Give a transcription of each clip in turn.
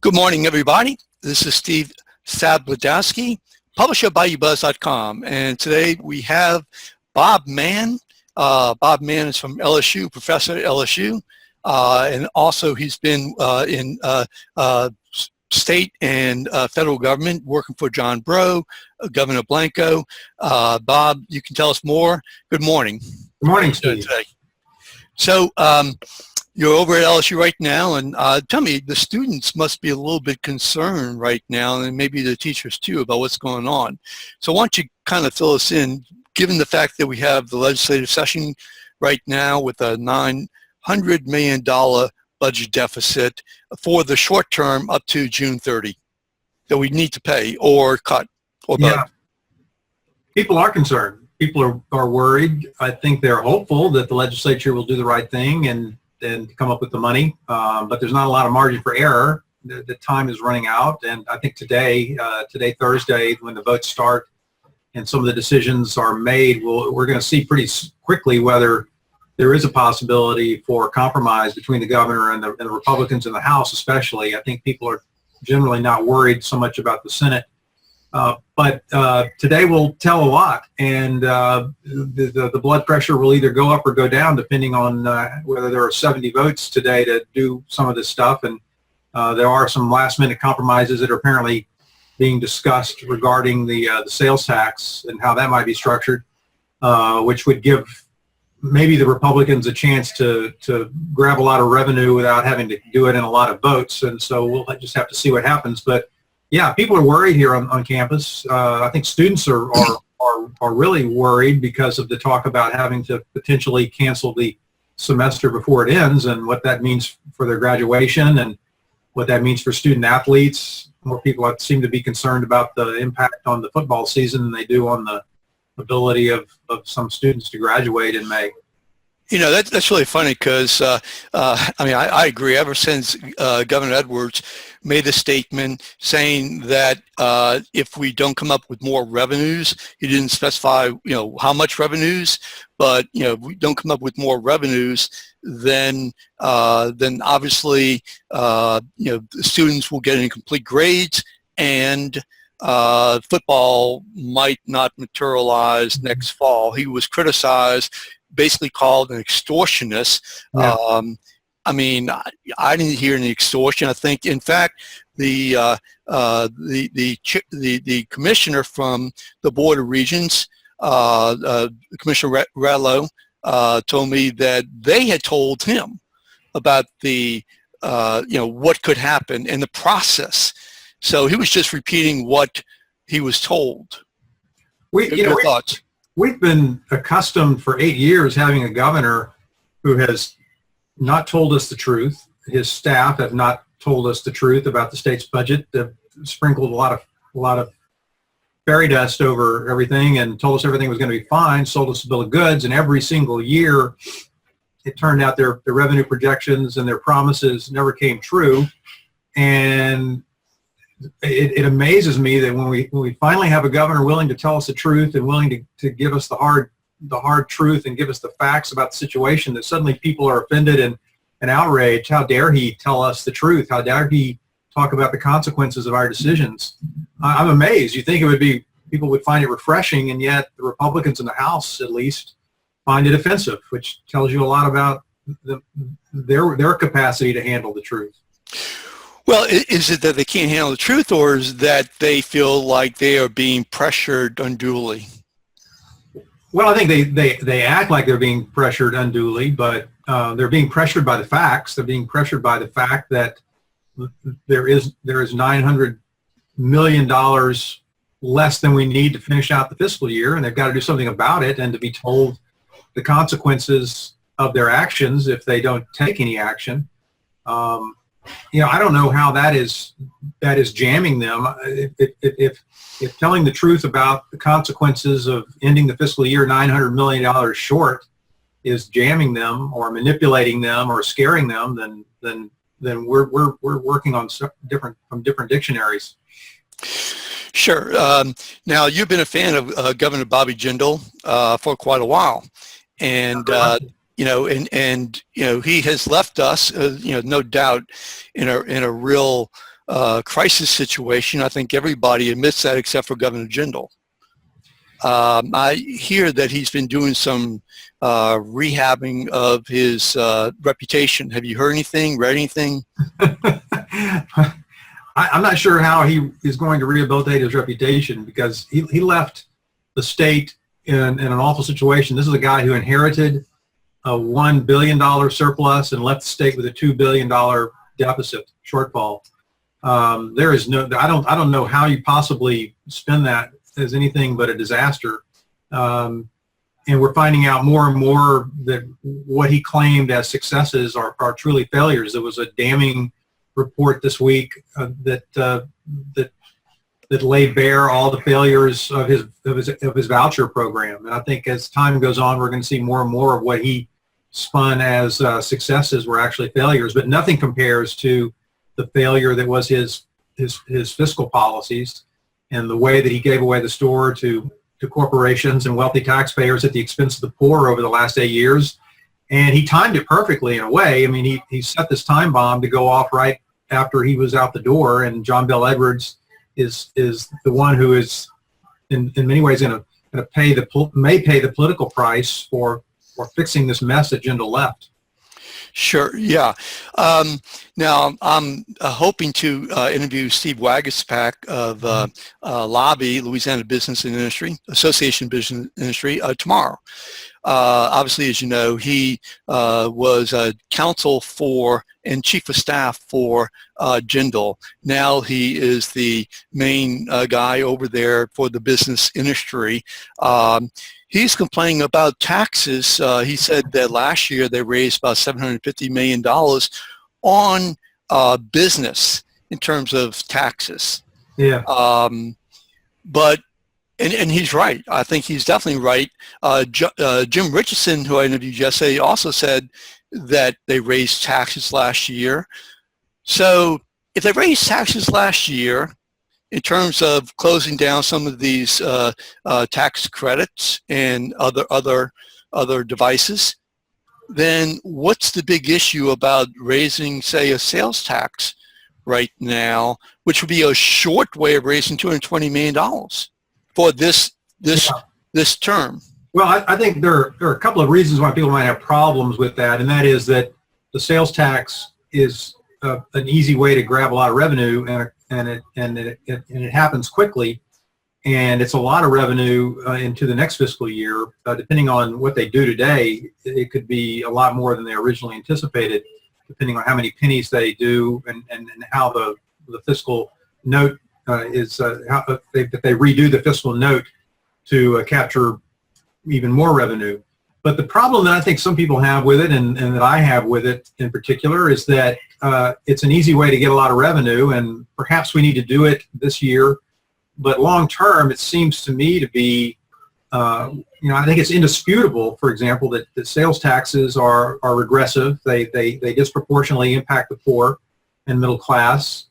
Good morning, everybody. This is Steve Sabludowsky, publisher of BayouBuzz.com, and today we have Bob Mann. Bob Mann is from LSU, professor at LSU, and also he's been in state and federal government, working for Jon Bel, Governor Blanco. Bob, you can tell us more. Good morning. Good morning, Steve. So you're over at LSU right now, and tell me, the students must be a little bit concerned right now, and maybe the teachers too, about what's going on. So why don't you kind of fill us in, given the fact that we have the legislative session right now with a $900 million budget deficit for the short term up to June 30 that we need to pay or cut or both. Yeah, people are concerned. People are worried. I think they're hopeful that the legislature will do the right thing and come up with the money, but there's not a lot of margin for error. The time is running out, and I think today, Thursday, when the votes start and some of the decisions are made, we're going to see pretty quickly whether there is a possibility for compromise between the governor and the Republicans in the House especially. I think people are generally not worried so much about the Senate. But today will tell a lot, and the blood pressure will either go up or go down depending on whether there are 70 votes today to do some of this stuff. And there are some last-minute compromises that are apparently being discussed regarding the sales tax and how that might be structured, which would give maybe the Republicans a chance to grab a lot of revenue without having to do it in a lot of votes. And so we'll just have to see what happens. But yeah, people are worried here on campus. I think students are really worried because of the talk about having to potentially cancel the semester before it ends, and what that means for their graduation and what that means for student athletes. More people seem to be concerned about the impact on the football season than they do on the ability of some students to graduate in May. You know, that's really funny because, I agree. Ever since Governor Edwards made a statement saying that if we don't come up with more revenues, he didn't specify, how much revenues, but, if we don't come up with more revenues, then obviously, the students will get incomplete grades, and football might not materialize next fall. He was criticized, basically called an extortionist. Yeah. I didn't hear any extortion. I think, in fact, the commissioner from the Board of Regents, Commissioner Ratlow, told me that they had told him about the what could happen in the process. So he was just repeating what he was told. Your thoughts? We've been accustomed for 8 years having a governor who has not told us the truth. His staff have not told us the truth about the state's budget. They've sprinkled a lot of fairy dust over everything and told us everything was going to be fine, sold us a bill of goods, and every single year it turned out their revenue projections and their promises never came true. And it amazes me that when we finally have a governor willing to tell us the truth and willing to give us the hard truth and give us the facts about the situation, that suddenly people are offended and outraged. How dare he tell us the truth? How dare he talk about the consequences of our decisions? I'm amazed. You think people would find it refreshing, and yet the Republicans in the House, at least, find it offensive, which tells you a lot about their capacity to handle the truth. Well, is it that they can't handle the truth, or is that they feel like they are being pressured unduly? Well, I think they act like they're being pressured unduly, but they're being pressured by the facts. They're being pressured by the fact that there is $900 million less than we need to finish out the fiscal year, and they've got to do something about it, and to be told the consequences of their actions if they don't take any action. I don't know how that is jamming them. If telling the truth about the consequences of ending the fiscal year $900 million short is jamming them or manipulating them or scaring them, then we're working on different dictionaries. Sure. Now, you've been a fan of Governor Bobby Jindal for quite a while, and he has left us, no doubt, in a real crisis situation. I think everybody admits that except for Governor Jindal. I hear that he's been doing some rehabbing of his reputation. Have you heard anything, read anything? I'm not sure how he is going to rehabilitate his reputation, because he left the state in an awful situation. This is a guy who inherited a $1 billion surplus and left the state with a $2 billion deficit shortfall. There is no, I don't know how you possibly spin that as anything but a disaster. And we're finding out more and more that what he claimed as successes are truly failures. There was a damning report this week that laid bare all the failures of his voucher program. And I think as time goes on, we're going to see more and more of what he spun as successes were actually failures. But nothing compares to the failure that was his fiscal policies and the way that he gave away the store to corporations and wealthy taxpayers at the expense of the poor over the last 8 years. And he timed it perfectly in a way. I mean, he set this time bomb to go off right after he was out the door, and Jon Bel Edwards is the one who is in many ways going to pay the political price for fixing this mess that Jindal left. Sure. Yeah. Now I'm hoping to interview Steve Wagaspak of Lobby, Louisiana Business and Industry Association Business Industry tomorrow. Obviously, as you know, he was counsel for and chief of staff for Jindal. Now he is the main guy over there for the business industry. He's complaining about taxes. He said that last year they raised about $750 million on business in terms of taxes. Yeah. But and he's right. I think he's definitely right. Jim Richardson, who I interviewed yesterday, also said that they raised taxes last year. So if they raised taxes last year, in terms of closing down some of these tax credits and other devices, then what's the big issue about raising, say, a sales tax right now, which would be a short way of raising $220 million for this term? Well, I think there are a couple of reasons why people might have problems with that, and that is that the sales tax is an easy way to grab a lot of revenue, and it happens quickly, and it's a lot of revenue into the next fiscal year. Depending on what they do today, it could be a lot more than they originally anticipated, depending on how many pennies they do and how the fiscal note is, if they redo the fiscal note to capture even more revenue. But the problem that I think some people have with it, and that I have with it in particular, is that it's an easy way to get a lot of revenue, and perhaps we need to do it this year. But long term, it seems to me to be, I think it's indisputable, for example, that sales taxes are regressive. They disproportionately impact the poor and middle class.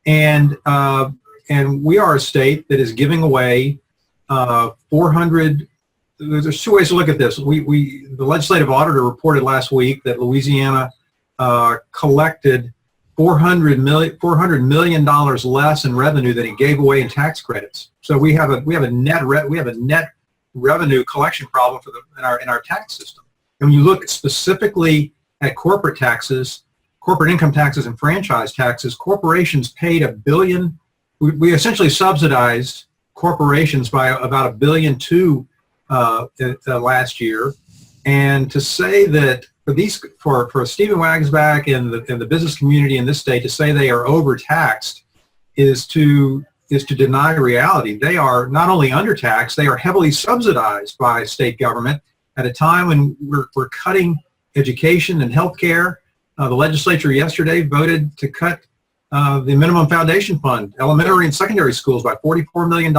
And we are a state that is giving away 400. There's two ways to look at this. The legislative auditor reported last week that Louisiana collected $400 million less in revenue than it gave away in tax credits. So we have a net revenue collection problem in our tax system. And when you look specifically at corporate taxes, corporate income taxes and franchise taxes, corporations paid $1 billion. We essentially subsidized corporations by about $1.2 billion last year. And to say that for Stephen Wagaspak and the business community in this state to say they are overtaxed is to deny reality. They are not only undertaxed, they are heavily subsidized by state government at a time when we're cutting education and health care. The legislature yesterday voted to cut the minimum foundation fund, elementary and secondary schools, by $44 million,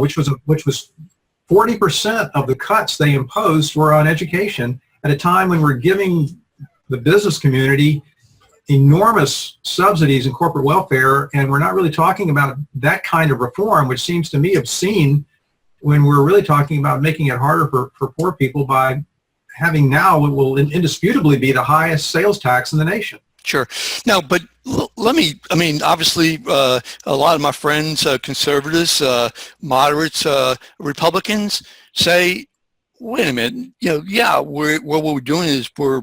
which was 40% of the cuts they imposed were on education at a time when we're giving the business community enormous subsidies in corporate welfare, and we're not really talking about that kind of reform, which seems to me obscene when we're really talking about making it harder for poor people by having now what will indisputably be the highest sales tax in the nation. Sure. Now, but I mean, obviously, a lot of my friends, conservatives, moderates, Republicans say, wait a minute, yeah, what we're doing is we're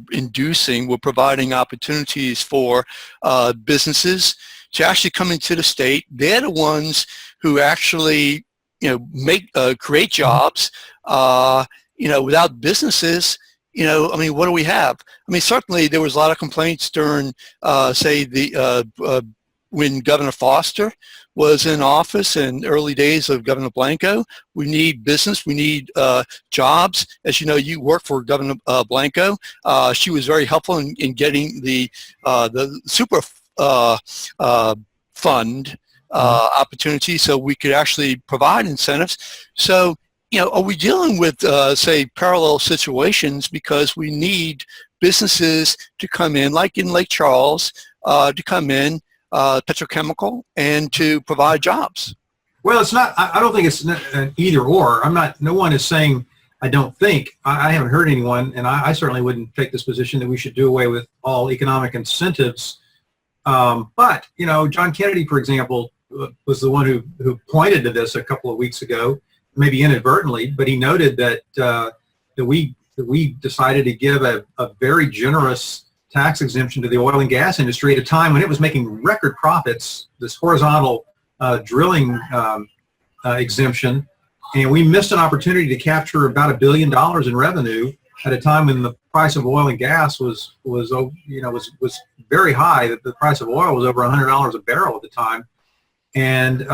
providing opportunities for businesses to actually come into the state. They're the ones who actually, create jobs. Without businesses, I mean, what do we have? I mean, certainly there was a lot of complaints during, when Governor Foster was in office and early days of Governor Blanco. We need business. We need jobs. As you know, you work for Governor Blanco. She was very helpful in getting the super fund opportunity so we could actually provide incentives. So, are we dealing with, say, parallel situations because we need businesses to come in, like in Lake Charles, to come in, petrochemical, and to provide jobs? Well, it's not, I don't think it's an either or. No one is saying, I don't think, I haven't heard anyone, and I certainly wouldn't take this position that we should do away with all economic incentives. But, John Kennedy, for example, was the one who pointed to this a couple of weeks ago, maybe inadvertently, but he noted that we decided to give a very generous tax exemption to the oil and gas industry at a time when it was making record profits, this horizontal drilling exemption, and we missed an opportunity to capture about $1 billion in revenue at a time when the price of oil and gas was very high. That the price of oil was over $100 a barrel at the time, and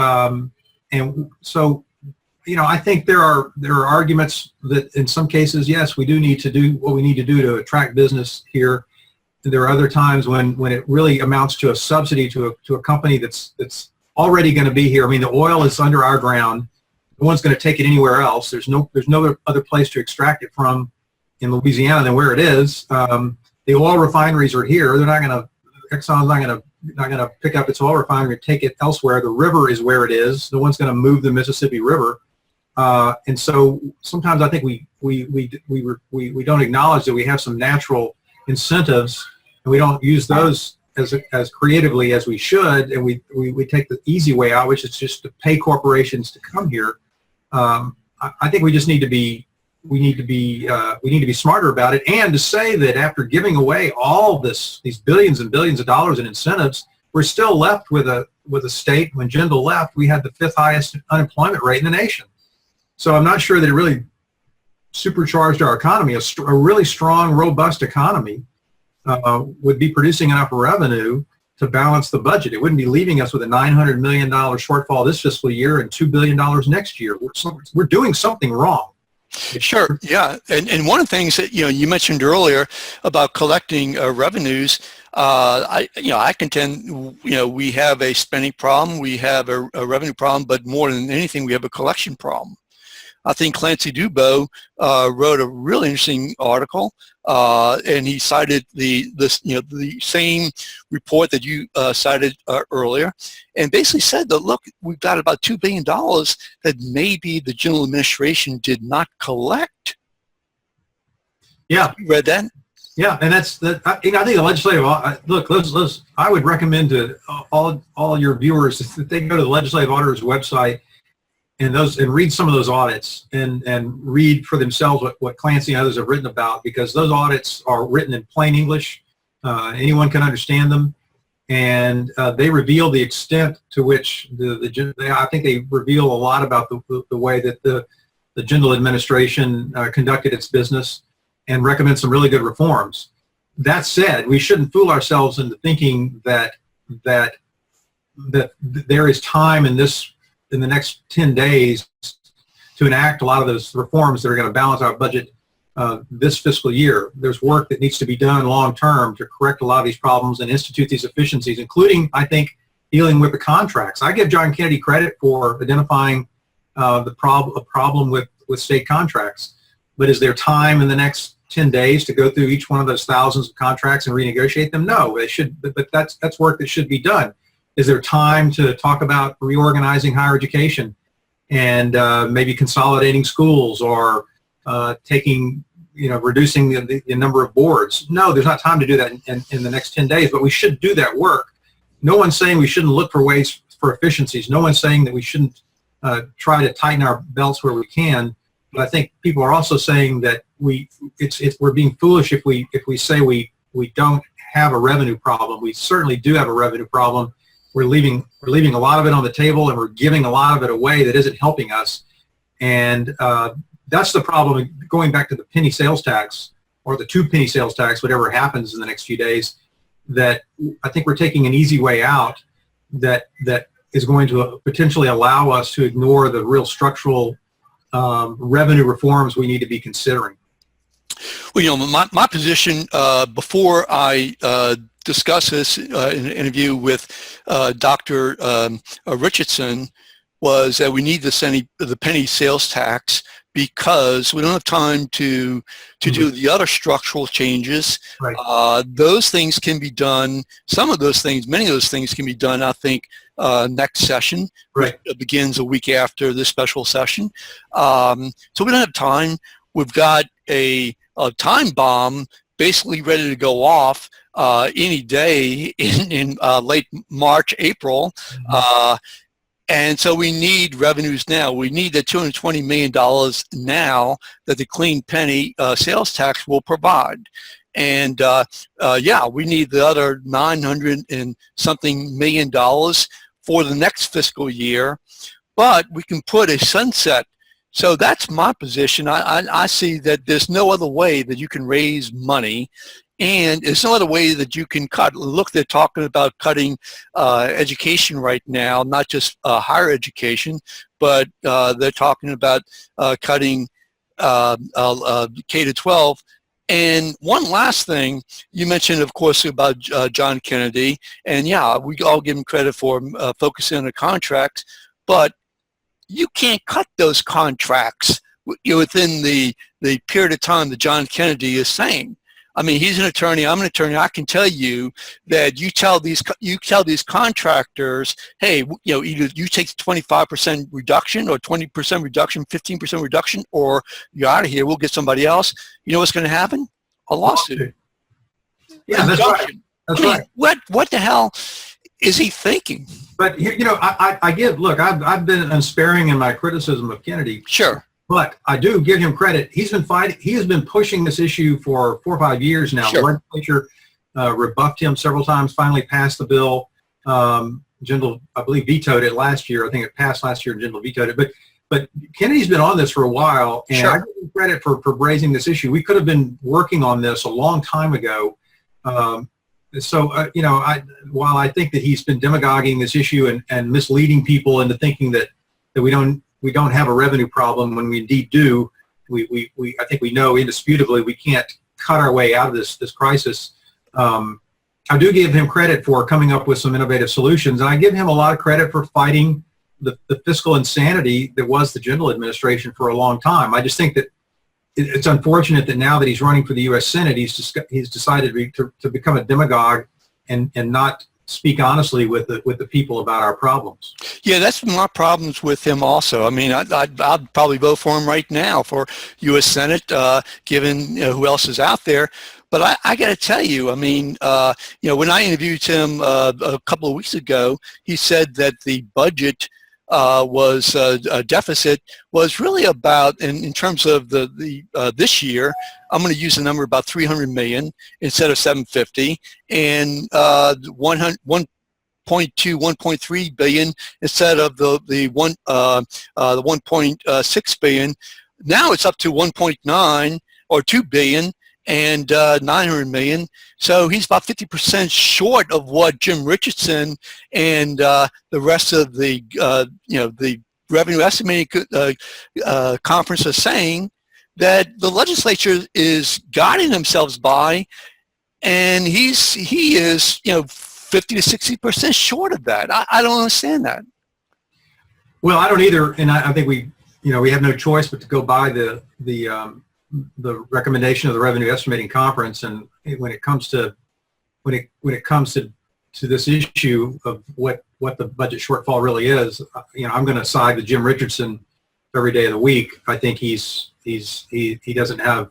so. I think there are arguments that in some cases, yes, we do need to do what we need to do to attract business here. There are other times when it really amounts to a subsidy to a company that's already going to be here. I mean, the oil is under our ground. No one's going to take it anywhere else. There's no other place to extract it from in Louisiana than where it is. The oil refineries are here. They're not going to. Exxon's not going to pick up its oil refinery and take it elsewhere. The river is where it is. No one's going to move the Mississippi River. And so sometimes I think we don't acknowledge that we have some natural incentives, and we don't use those as creatively as we should, and we take the easy way out, which is just to pay corporations to come here. I think we just need to be smarter about it, and to say that after giving away all these billions and billions of dollars in incentives, we're still left with a state. When Jindal left, we had the 5th highest unemployment rate in the nation. So I'm not sure that it really supercharged our economy. A really strong, robust economy would be producing enough revenue to balance the budget. It wouldn't be leaving us with a $900 million shortfall this fiscal year and $2 billion next year. We're doing something wrong. Sure, yeah. And one of the things that you mentioned earlier about collecting revenues, I contend we have a spending problem, we have a revenue problem, but more than anything, we have a collection problem. I think Clancy Dubose wrote a really interesting article, and he cited the same report that you cited earlier, and basically said that, look, we've got about $2 billion that maybe the general administration did not collect. Yeah, you read that? Yeah, and I think the legislative look. I would recommend to all your viewers that they go to the legislative auditor's website and read some of those audits and read for themselves what Clancy and others have written about, because those audits are written in plain English. Anyone can understand them, and they reveal the extent to which I think they reveal a lot about the way that the Jindal administration conducted its business, and recommend some really good reforms. That said, we shouldn't fool ourselves into thinking that there is time in the next 10 days to enact a lot of those reforms that are going to balance our budget this fiscal year. There's work that needs to be done long term to correct a lot of these problems and institute these efficiencies, including, I think, dealing with the contracts. I give John Kennedy credit for identifying a problem with state contracts, but is there time in the next 10 days to go through each one of those thousands of contracts and renegotiate them? No, they should, but that's work that should be done. Is there time to talk about reorganizing higher education and maybe consolidating schools or reducing the number of boards? No, there's not time to do that in the next 10 days, but we should do that work. no one's saying we shouldn't look for ways for efficiencies. No one's saying that we shouldn't try to tighten our belts where we can. But I think people are also saying that we're being foolish if we say we don't have a revenue problem. We certainly do have a revenue problem. We're leaving a lot of it on the table, and we're giving a lot of it away that isn't helping us. And that's the problem. Going back to the penny sales tax, or the 2 penny sales tax, whatever happens in the next few days, that I think we're taking an easy way out that is going to potentially allow us to ignore the real structural revenue reforms we need to be considering. Well, my position before I discuss this in an interview with Dr. Richardson was that we need the penny sales tax because we don't have time to do the other structural changes. Right. Those things can be done. Many of those things can be done, I think, next session, right, which begins a week after this special session. So we don't have time. We've got a time bomb basically ready to go off any day in late March, April. Mm-hmm. And so we need revenues now. We need the $220 million now that the clean penny sales tax will provide. And we need the other $900 and something million for the next fiscal year, but we can put a sunset. So that's my position. I see that there's no other way that you can raise money, and there's no other way that you can cut. Look, they're talking about cutting education right now, not just higher education, but they're talking about cutting K-12. And one last thing, you mentioned, of course, about John Kennedy, and yeah, we all give him credit for focusing on the contracts, but you can't cut those contracts within the period of time that John Kennedy is saying. I mean, he's an attorney. I'm an attorney. I can tell you that you tell these contractors, hey, either you take 25% reduction or 20% reduction, 15% reduction, or you're out of here. We'll get somebody else. You know what's going to happen? A lawsuit. Yeah, that's right. That's right. What the hell is he thinking? But I've been unsparing in my criticism of Kennedy. Sure. But I do give him credit. He has been pushing this issue for 4 or 5 years now. Sure. The legislature rebuffed him several times, finally passed the bill. Jindal, I believe, vetoed it last year. I think it passed last year and Jindal vetoed it. But Kennedy's been on this for a while, and sure, I give him credit for raising this issue. We could have been working on this a long time ago. While I think that he's been demagoguing this issue and misleading people into thinking that we don't have a revenue problem when we indeed do, I think we know indisputably we can't cut our way out of this crisis. I do give him credit for coming up with some innovative solutions, and I give him a lot of credit for fighting the fiscal insanity that was the Jindal administration for a long time. I just think that it's unfortunate that now that he's running for the U.S. Senate, he's decided to become a demagogue and not speak honestly with the people about our problems. Yeah, that's my problems with him also. I mean, I'd probably vote for him right now for U.S. Senate, given who else is out there. But I got to tell you, I mean, when I interviewed him a couple of weeks ago, he said that the budget was a deficit was really about, in terms of the this year, I'm going to use a number about 300 million instead of 750, and 1.3 billion instead of the 1.6 billion. Now it's up to 1.9 or 2 billion and 900 million. So he's about 50% short of what Jim Richardson and the rest of the the revenue estimating conference are saying that the legislature is guiding themselves by, and he is 50 to 60% short of that. I don't understand that. Well, I don't either, and I think we have no choice but to go by the recommendation of the Revenue Estimating Conference. And when it comes to this issue of what the budget shortfall really is, I'm going to side with Jim Richardson every day of the week. I think he doesn't have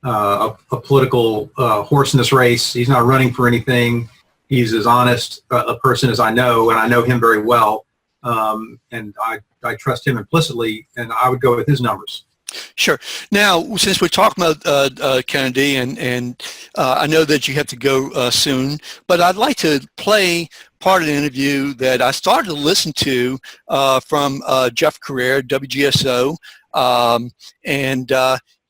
a political horse in this race. He's not running for anything. He's as honest a person as I know, and I know him very well. And I trust him implicitly, and I would go with his numbers. Sure. Now, since we're talking about Kennedy, and I know that you have to go soon, but I'd like to play part of the interview that I started to listen to from Jeff Carrere, WGSO,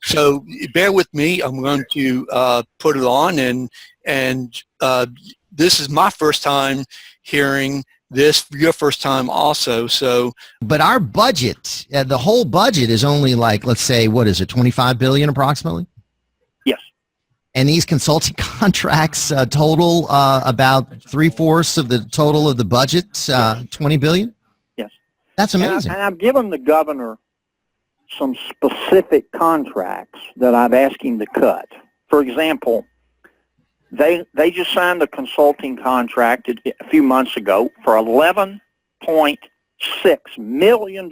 so bear with me. I'm going to put it on, and this is my first time hearing this, your first time also. So, but our budget, the whole budget is only like, let's say, what is it, 25 billion approximately? Yes. And these consulting contracts total about 3/4 of the total of the budget, 20 billion? Yes. That's amazing. And I've given the governor some specific contracts that I've asked him to cut. For example, they just signed a consulting contract a few months ago for $11.6 million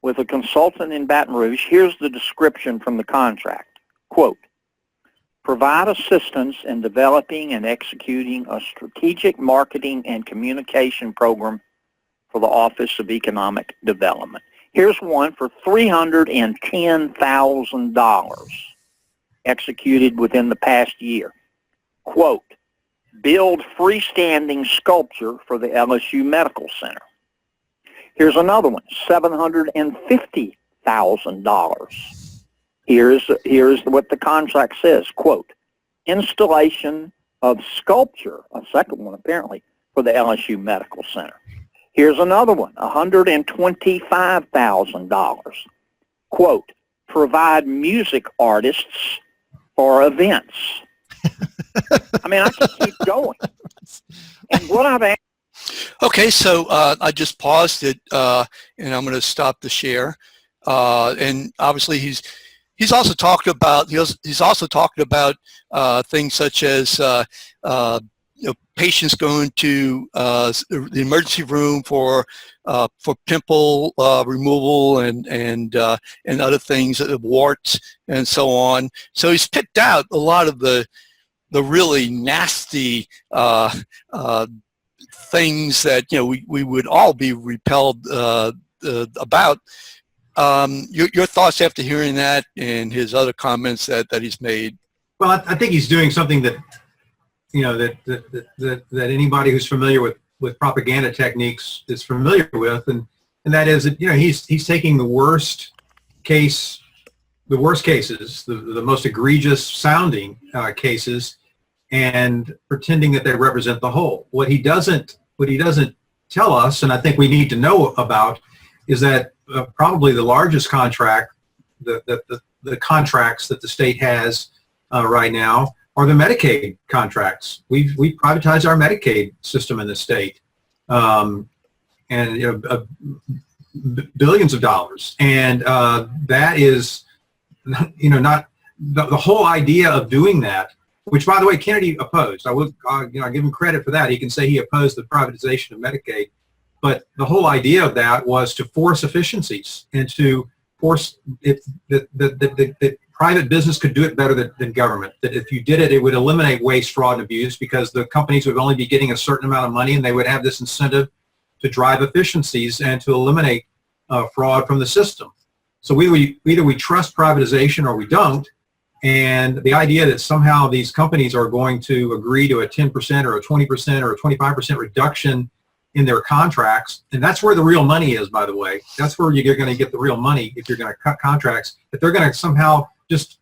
with a consultant in Baton Rouge. Here's the description from the contract. Quote, provide assistance in developing and executing a strategic marketing and communication program for the Office of Economic Development. Here's one for $310,000 executed within the past year. Quote, build freestanding sculpture for the LSU Medical Center. Here's another one, $750,000. Here's what the contract says, quote, installation of sculpture, a second one apparently, for the LSU Medical Center. Here's another one, $125,000. Quote, provide music artists for events. I mean, I can keep going. And what I've asked. okay, so I just paused it, and I'm going to stop the share. And obviously, he's also talked about things such as patients going to the emergency room for pimple removal and other things, warts and so on. So he's picked out a lot of the really nasty things that we would all be repelled about. Your thoughts after hearing that and his other comments that he's made? Well, I think he's doing something that that anybody who's familiar with propaganda techniques is familiar with, and that is that he's taking the worst cases, the most egregious sounding cases, and pretending that they represent the whole. What he doesn't tell us, and I think we need to know about, is that probably the largest contract, the contracts that the state has right now are the Medicaid contracts. We've privatized our Medicaid system in the state, and billions of dollars, and that is not the whole idea of doing that. Which, by the way, Kennedy opposed. I will, I give him credit for that. He can say he opposed the privatization of Medicaid, but the whole idea of that was to force efficiencies and to force that private business could do it better than government. That if you did it, it would eliminate waste, fraud, and abuse, because the companies would only be getting a certain amount of money, and they would have this incentive to drive efficiencies and to eliminate fraud from the system. So either we trust privatization or we don't. And the idea that somehow these companies are going to agree to a 10% or a 20% or a 25% reduction in their contracts, and that's where the real money is, by the way. That's where you're going to get the real money if you're going to cut contracts. If they're going to somehow just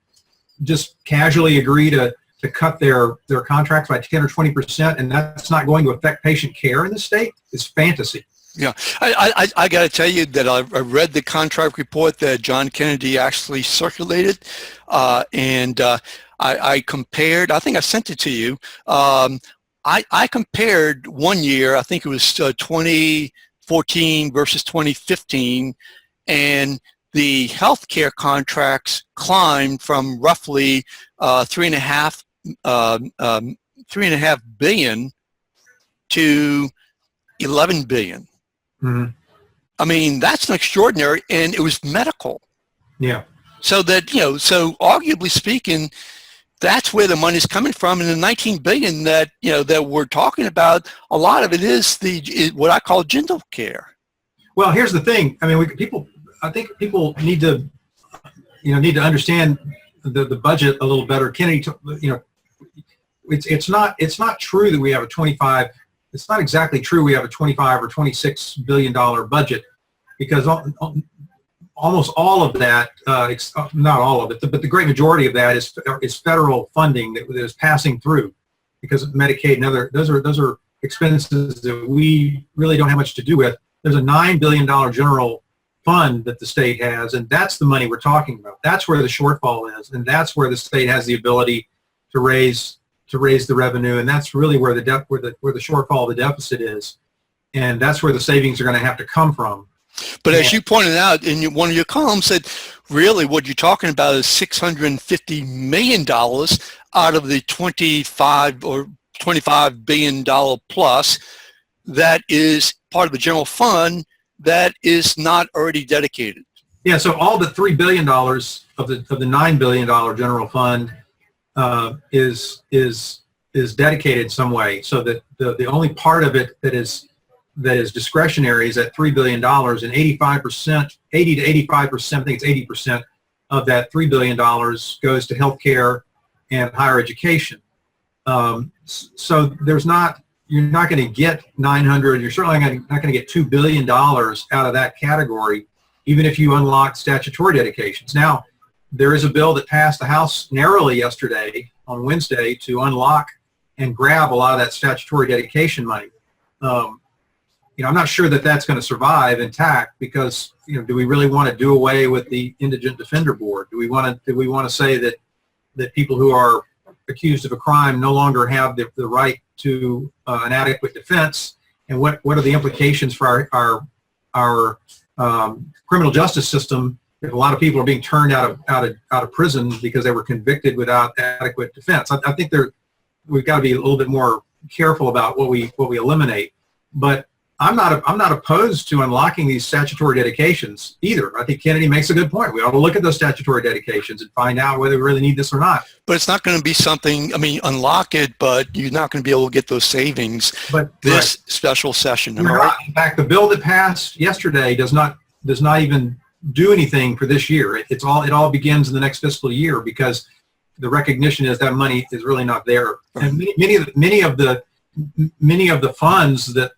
casually agree to cut their contracts by 10 or 20%, and that's not going to affect patient care in the state, it's fantasy. Yeah, I got to tell you that I read the contract report that John Kennedy actually circulated, and I compared. I think I sent it to you. I compared one year. I think it was 2014 versus 2015, and the healthcare contracts climbed from roughly $3.5 billion to $11 billion. Mm-hmm. I mean, that's an extraordinary, and it was medical. Yeah. So that, so arguably speaking, that's where the money's coming from. And the 19 billion that, that we're talking about, a lot of it is what I call Jindal care. Well, here's the thing. I mean, I think people need to, need to understand the budget a little better. Kennedy, it's not true that we have a 25. It's not exactly true we have a 25 or 26 billion dollar budget, because almost all of that, not all of it, but the great majority of that is federal funding that is passing through, because of Medicaid and other, those are expenses that we really don't have much to do with. There's a $9 billion general fund that the state has, and that's the money we're talking about. That's where the shortfall is, and that's where the state has the ability to raise the revenue, and that's really where the shortfall of the deficit is, and that's where the savings are going to have to come from. But as you pointed out in one of your columns, that really what you're talking about is $650 million out of the $25 billion plus that is part of the general fund that is not already dedicated. Yeah, so all the $3 billion of the $9 billion general fund is dedicated some way, so that the only part of it that is discretionary is at $3 billion, and 85%, 80 to 85%, I think it's 80% of that $3 billion goes to healthcare and higher education. So you're not going to get 900, you're certainly not going to get $2 billion out of that category, even if you unlock statutory dedications. Now, there is a bill that passed the House narrowly yesterday on Wednesday to unlock and grab a lot of that statutory dedication money. I'm not sure that that's going to survive intact, because do we really want to do away with the Indigent Defender Board? Do we want to say that people who are accused of a crime no longer have the right to an adequate defense? And what are the implications for our criminal justice system if a lot of people are being turned out of prison because they were convicted without adequate defense? I think we've got to be a little bit more careful about what we eliminate. But I'm not opposed to unlocking these statutory dedications either. I think Kennedy makes a good point. We ought to look at those statutory dedications and find out whether we really need this or not. But it's not going to be something, unlock it, but you're not going to be able to get those savings this special session. Right? In fact, the bill that passed yesterday does not even do anything for this year. It all begins in the next fiscal year, because the recognition is that money is really not there. Right. And many of the funds that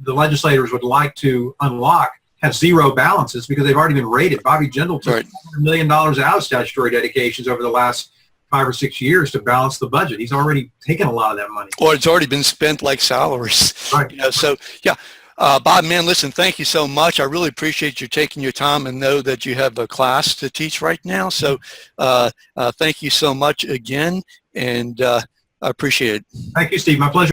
the legislators would like to unlock have zero balances because they've already been rated. Bobby Jindal took $100 million out of statutory dedications over the last 5 or 6 years to balance the budget. He's already taken a lot of that money. Or it's already been spent like salaries. Right. Bob, man, listen, thank you so much. I really appreciate you taking your time, and know that you have a class to teach right now. So thank you so much again, and I appreciate it. Thank you, Steve. My pleasure.